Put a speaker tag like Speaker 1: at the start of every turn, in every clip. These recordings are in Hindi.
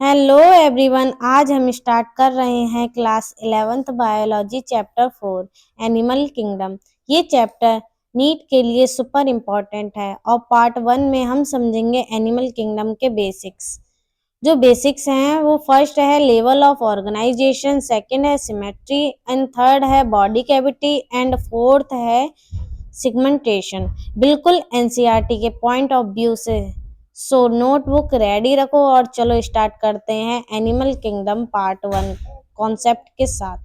Speaker 1: Hello everyone. आज हम स्टार्ट कर रहे हैं class 11th biology chapter 4 animal kingdom. ये चैप्टर नीट के लिए सुपर इम्पोर्टेंट है और पार्ट 1 में हम समझेंगे एनिमल किंगडम के बेसिक्स। जो बेसिक्स हैं वो फर्स्ट है लेवल ऑफ ऑर्गेनाइजेशन, सेकंड है सिमेट्री एंड थर्ड है बॉडी कैविटी एंड फोर्थ है सिगमेंटेशन। बिल्कुल एनसीईआरटी के पॉइंट ऑफ व्यू से। सो नोटबुक रेडी रखो और चलो स्टार्ट करते हैं एनिमल किंगडम पार्ट 1 कॉन्सेप्ट के साथ।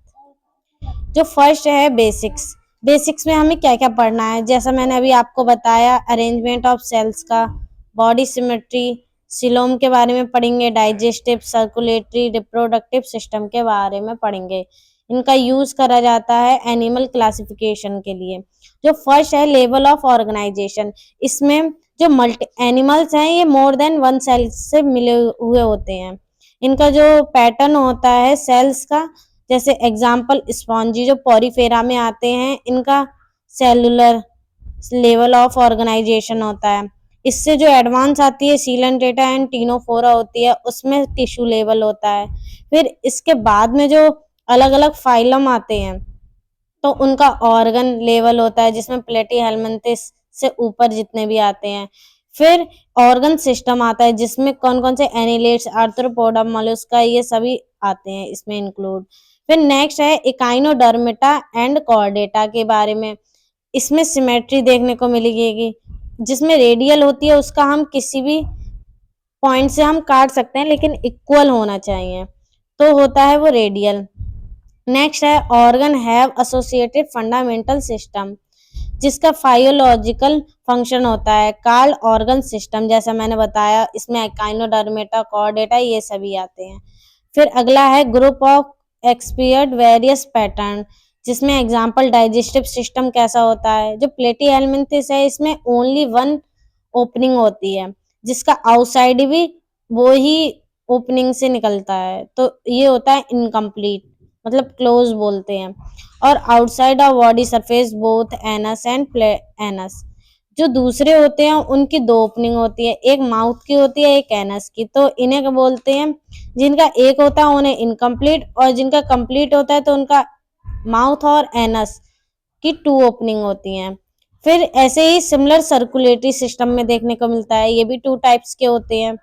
Speaker 1: जो फर्स्ट है बेसिक्स। बेसिक्स में हमें क्या क्या पढ़ना है, जैसा मैंने अभी आपको बताया, अरेंजमेंट ऑफ सेल्स का, बॉडी सिमेट्री, सिलोम के बारे में पढ़ेंगे, डाइजेस्टिव, सर्कुलेटरी, रिप्रोडक्टिव सिस्टम के बारे में पढ़ेंगे। इनका यूज करा जाता है एनिमल क्लासिफिकेशन के लिए। जो फर्स्ट है लेवल ऑफ ऑर्गेनाइजेशन। इसमें जो मल्टी एनिमल्स हैं ये मोर देन वन सेल से मिले हुए होते हैं। इनका जो पैटर्न होता है सेल्स का, जैसे एग्जाम्पल स्पॉन्जी जो पॉरीफेरा में आते हैं, इनका सेलुलर लेवल ऑफ ऑर्गेनाइजेशन होता है। इससे जो एडवांस आती है सीलेंटेटा एंड टीनोफोरा होती है, उसमें टिश्यू लेवल होता है। फिर इसके बाद में जो अलग अलग फाइलम आते हैं तो उनका ऑर्गन लेवल होता है, जिसमें प्लेटीहेल्मिन्थेस से ऊपर जितने भी आते हैं। फिर ऑर्गन सिस्टम आता है जिसमें कौन कौन से एनिलेट्स, आर्थ्रोपोडा, मोलस्का, ये सभी आते हैं इसमें इंक्लूड। फिर नेक्स्ट है इकाइनोडर्मेटा एंड कॉर्डेटा के बारे में। इसमें सिमेट्री देखने को मिलेगी, जिसमें रेडियल होती है उसका हम किसी भी पॉइंट से हम काट सकते हैं, लेकिन इक्वल होना चाहिए, तो होता है वो रेडियल। नेक्स्ट है organ have associated fundamental system, जिसका फाइयोलॉजिकल फंक्शन होता है कार्ल ऑर्गन सिस्टम। जैसा मैंने बताया, इसमें एकाइनोडर्मेटा, कॉर्डेटा, ये सभी आते हैं। फिर अगला है ग्रुप ऑफ एक्सपियर्ड वेरियस पैटर्न, जिसमें एग्जांपल डाइजेस्टिव सिस्टम कैसा होता है। जो प्लेटीहेल्मिन्थेस है इसमें ओनली वन ओपनिंग होती है, जिसका आउटसाइड भी वो ही ओपनिंग से निकलता है, तो ये होता है इनकम्प्लीट, मतलब क्लोज बोलते हैं। और outside of body surface both anus and anus. जो दूसरे होते हैं उनकी दो ओपनिंग होती है, एक माउथ की होती है, एक एनस की, तो इन्हें क्या बोलते हैं, जिनका एक होता है उन्हें इनकम्प्लीट, और जिनका कंप्लीट होता है तो उनका माउथ और एनस की टू ओपनिंग होती हैं। फिर ऐसे ही सिमिलर सर्कुलेटरी सिस्टम में देखने को मिलता है, ये भी टू टाइप्स के होते हैं।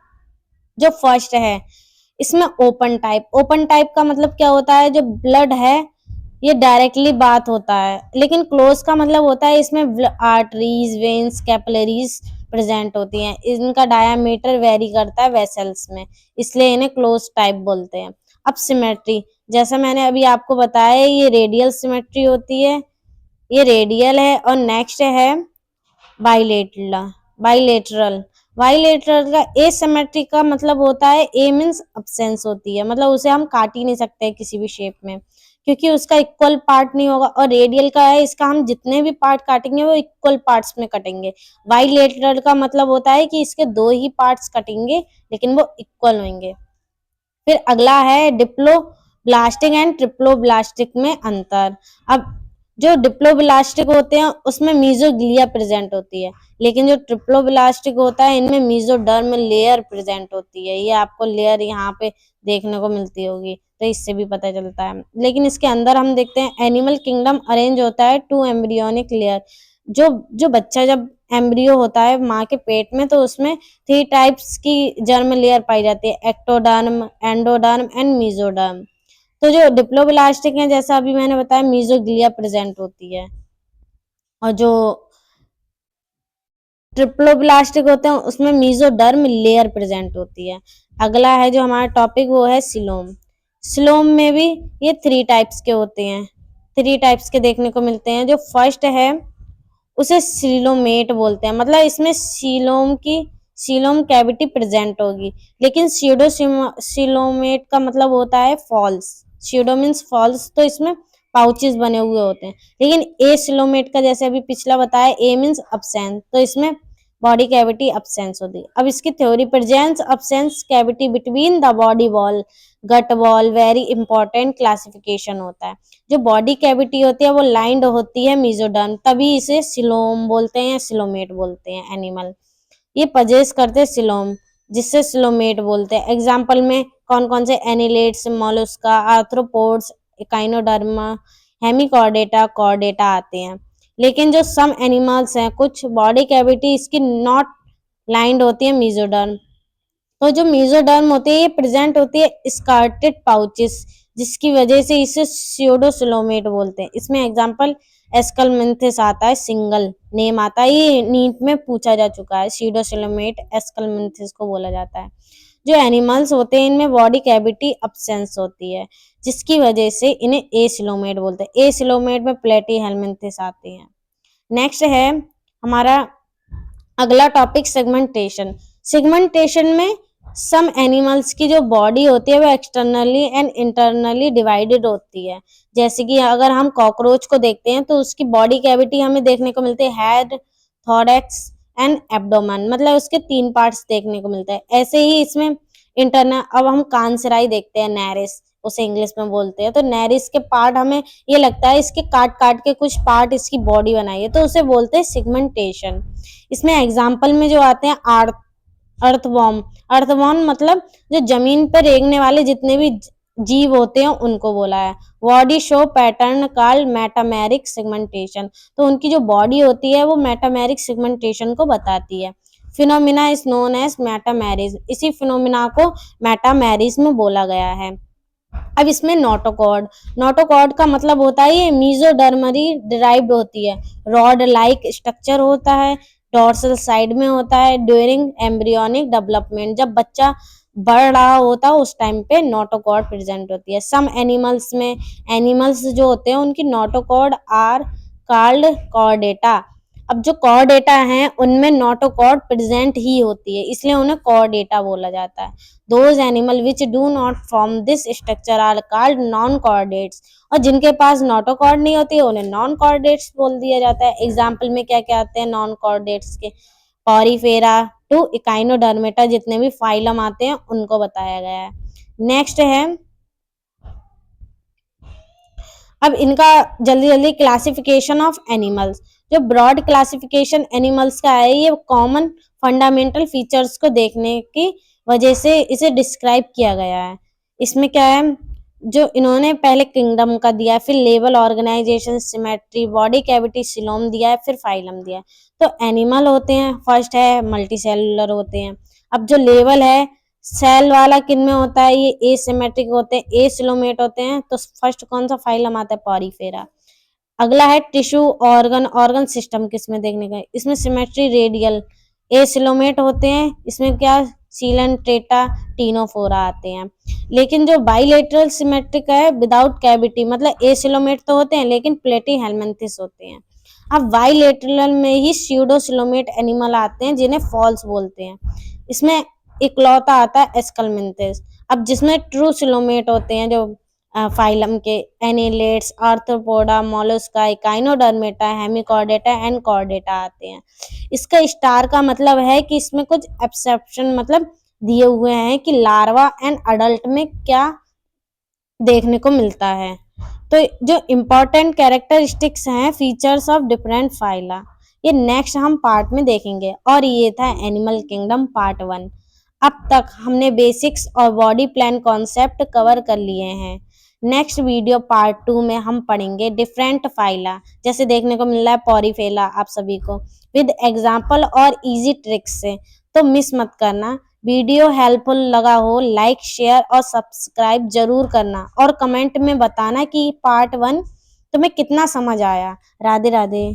Speaker 1: जो फर्स्ट है इसमें ओपन टाइप का मतलब क्या होता है, जो ब्लड है ये डायरेक्टली बात होता है, लेकिन क्लोज का मतलब होता है इसमें आर्टरीज, वेन्स, कैपिलरीज प्रेजेंट होती हैं। इनका डायामीटर वेरी करता है वेसल्स में, इसलिए इन्हें क्लोज टाइप बोलते हैं। अब सिमेट्री, जैसा मैंने अभी आपको बताया, ये रेडियल सिमेट्री होती है, ये रेडियल है। और नेक्स्ट है बाइलेटरल। बाइलेटरल बाइलेटरल का एसिमेट्री का मतलब होता है, ए मींस अब्सेंस होती है, मतलब उसे हम काट ही नहीं सकते किसी भी शेप में, क्योंकि उसका इक्वल पार्ट नहीं होगा। और रेडियल का है, इसका हम जितने भी पार्ट काटेंगे वो इक्वल पार्ट्स में कटेंगे। बाइलेटरल का मतलब होता है कि इसके दो ही पार्ट्स कटेंगे लेकिन वो इक्वल होंगे। फिर अगला है डिप्लोब्लास्टिक एंड ट्रिप्लोब्लास्टिक में अंतर। अब जो डिप्लोब्लास्टिक होते हैं उसमें मीजोग्लिया प्रेजेंट होती है, लेकिन जो ट्रिप्लोब्लास्टिक होता है इनमें मीजोडर्म लेयर प्रेजेंट होती है। ये आपको लेयर यहाँ पे देखने को मिलती होगी, तो इससे भी पता चलता है। लेकिन इसके अंदर हम देखते हैं एनिमल किंगडम अरेंज होता है टू एम्ब्रियोनिक लेयर। जो जो बच्चा जब एम्ब्रियो होता है माँ के पेट में, तो उसमें 3 टाइप्स की जर्म लेयर पाई जाती है, एक्टोडर्म, एंडोडर्म एंड मीजोडर्म। तो जो डिप्लोब्लास्टिक है, जैसा अभी मैंने बताया, मीजोग्लिया प्रेजेंट होती है, और जो ट्रिप्लोब्लास्टिक होते हैं उसमें मीजोडर्म लेयर प्रेजेंट होती है। अगला है जो हमारा टॉपिक वो है सिलोम। सिलोम में भी ये 3 टाइप्स के होते हैं, 3 टाइप्स के देखने को मिलते हैं। जो फर्स्ट है उसे सीलोमेट बोलते हैं, मतलब इसमें सीलोम कैविटी प्रेजेंट होगी, लेकिन सीडो सीलोमेट का मतलब होता है फॉल्स। सीडो मीन्स फॉल्स, तो इसमें पाउचेस बने हुए होते हैं। लेकिन ए सिलोमेट का, जैसे अभी पिछला बताया, ए मीन्स अब्सेंट, तो इसमें बॉडी कैविटी अब्सेंस होती है। अब इसकी theory, presence absence cavity between the body wall gut wall, very important classification होता है। जो बॉडी कैविटी होती है वो लाइंड होती है मीजोडर्म, तभी इसे सिलोम बोलते हैं या सिलोमेट बोलते हैं एनिमल। ये पजेस करते हैं सिलोम, जिससे सिलोमेट बोलते हैं। एग्जाम्पल में कौन कौन से annelids, Mollusca, arthropods, Echinoderma, Hemichordata, Chordata आते हैं। लेकिन जो सम एनिमल्स हैं, कुछ बॉडी कैविटी इसकी नॉट लाइंड होती है मेसोडर्म। तो जो मेसोडर्म होती है ये प्रेजेंट होती है स्कार्टेड पाउचेस, जिसकी वजह से इसे स्यूडोसिलोमेट बोलते हैं। इसमें एग्जांपल एस्कलमेंथिस आता है, सिंगल नेम आता है, ये नीट में पूछा जा चुका है। स्यूडोसिलोमेट एस्कलमेंथिस को बोला जाता है। जो एनिमल्स होते हैं इनमें बॉडी कैविटी अब्सेंस होती है, जिसकी वजह से इन्हें एसिलोमेट बोलते हैं। एसिलोमेट में प्लेटीहेल्मिन्थिस आती हैं। नेक्स्ट है हमारा अगला टॉपिक सेगमेंटेशन। सेगमेंटेशन में सम एनिमल्स की जो बॉडी होती है वो एक्सटर्नली एंड इंटरनली डिवाइडेड होती है। जैसे कि अगर हम कॉकरोच को देखते हैं तो उसकी बॉडी कैविटी हमें देखने को मिलती है हेड, थोरैक्स एंड एब्डोमेन, मतलब उसके 3 पार्ट्स देखने को मिलते हैं। ऐसे ही इसमें इंटरनल, अब हम कांसराई देखते हैं, नैरिस उसे इंग्लिश में बोलते हैं, तो नैरिस के पार्ट हमें ये लगता है इसके काट काट के कुछ पार्ट इसकी बॉडी बनाई है, तो उसे बोलते हैं सेगमेंटेशन। इसमें एग्जाम्पल में जो आते हैं अर्थवॉर्म। अर्थवॉर्म मतलब जो जमीन पर रेंगने वाले जितने भी जीव होते हैं उनको बोला है। Body show pattern called metameric segmentation, तो उनकी जो बॉडी होती है वो मेटामेरिक सेगमेंटेशन को बताती है। Phenomena is known as metamerism, इसी फिनोमिना को मेटामेरिज्म बोला गया है। अब इसमें नोटोकॉर्ड, नोटोकॉर्ड का मतलब होता है ये मेसोडर्मरी डिराइव्ड होती है, रॉड लाइक स्ट्रक्चर होता है, डोर्सल साइड में होता है, ड्यूरिंग एम्ब्रियोनिक डेवलपमेंट, जब बच्चा बढ़ रहा होता है उस टाइम पे नोटोकॉर्ड प्रेजेंट होती है। सम एनिमल्स में, एनिमल्स जो होते हैं उनकी नोटोकॉर्ड आर कॉल्ड कॉर्डेटा। अब जो कॉर्डेटा हैं उनमें नोटोकॉर्ड प्रेजेंट ही होती है, इसलिए उन्हें कॉर्डेटा बोला जाता है। Those animal which do not form this structure are called non chordates, और जिनके पास नोटोकॉर्ड नहीं होती है उन्हें नॉन कॉर्डेट्स बोल दिया जाता है। एग्जाम्पल में क्या क्या आते हैं नॉन कॉर्डेट्स के? पॉरीफेरा टू इकाइनोडर्मेटा, जितने भी फाइलम आते हैं उनको बताया गया है। नेक्स्ट है, अब इनका जल्दी जल्दी क्लासिफिकेशन ऑफ एनिमल्स। जो ब्रॉड क्लासिफिकेशन एनिमल्स का है ये कॉमन फंडामेंटल फीचर्स को देखने की वजह से इसे डिस्क्राइब किया गया है। इसमें क्या है, जो इन्होंने पहले किंगडम का दिया है, फिर level, organisation, symmetry, body cavity, coelom दिया है, फिर फाइलम दिया है। तो एनिमल होते हैं, फर्स्ट है मल्टीसेलुलर होते हैं। अब जो लेवल है, सेल वाला किन में होता है, ये एसिमेट्रिक होते हैं, एसिलोमेट होते हैं। तो फर्स्ट कौन सा फाइलम आता है? पॉरीफेरा। अगला है टिश्यू, ऑर्गन, ऑर्गन सिस्टम किसमें देखने का? इसमें सिमेट्री, रेडियल, एसिलोमेट होते हैं। इसमें क्या? सीलन, टेटा, टीनोफोरा आते हैं। लेकिन जो बाइलेटरल सिमेट्रिक है विदाउट कैविटी, मतलब एसिलोमेट तो होते हैं लेकिन प्लेटीहेल्मिन्थिस होते हैं। अब बाइलेटरल में ही स्यूडोसिलोमेट एनिमल आते हैं जिन्हें फॉल्स बोलते हैं। इसमें इकलौता आता है एस्कलमेंथिस। अब जिसमें ट्रू सिलोमेट होते हैं जो फाइलम के, annelids, arthropoda, Mollusca, Echinodermata, Hemichordata and Chordata आते हैं। इसका स्टार का मतलब है कि इसमें कुछ एक्सेप्शन मतलब दिए हुए हैं कि लार्वा एंड अडल्ट में क्या देखने को मिलता है। तो जो इम्पोर्टेंट कैरेक्टरिस्टिक्स हैं, फीचर्स ऑफ डिफरेंट फाइला, ये नेक्स्ट हम पार्ट में देखेंगे। और ये था एनिमल किंगडम पार्ट 1। अब तक हमने बेसिक्स और बॉडी प्लान कॉन्सेप्ट कवर कर लिए हैं। नेक्स्ट वीडियो पार्ट 2 में हम पढ़ेंगे डिफरेंट फाइला, जैसे देखने को मिल रहा है पॉरीफेला आप सभी को, विद एग्जाम्पल और इजी ट्रिक्स से। तो मिस मत करना। वीडियो हेल्पफुल लगा हो लाइक, शेयर और सब्सक्राइब जरूर करना, और कमेंट में बताना कि पार्ट 1 तुम्हें कितना समझ आया। राधे राधे।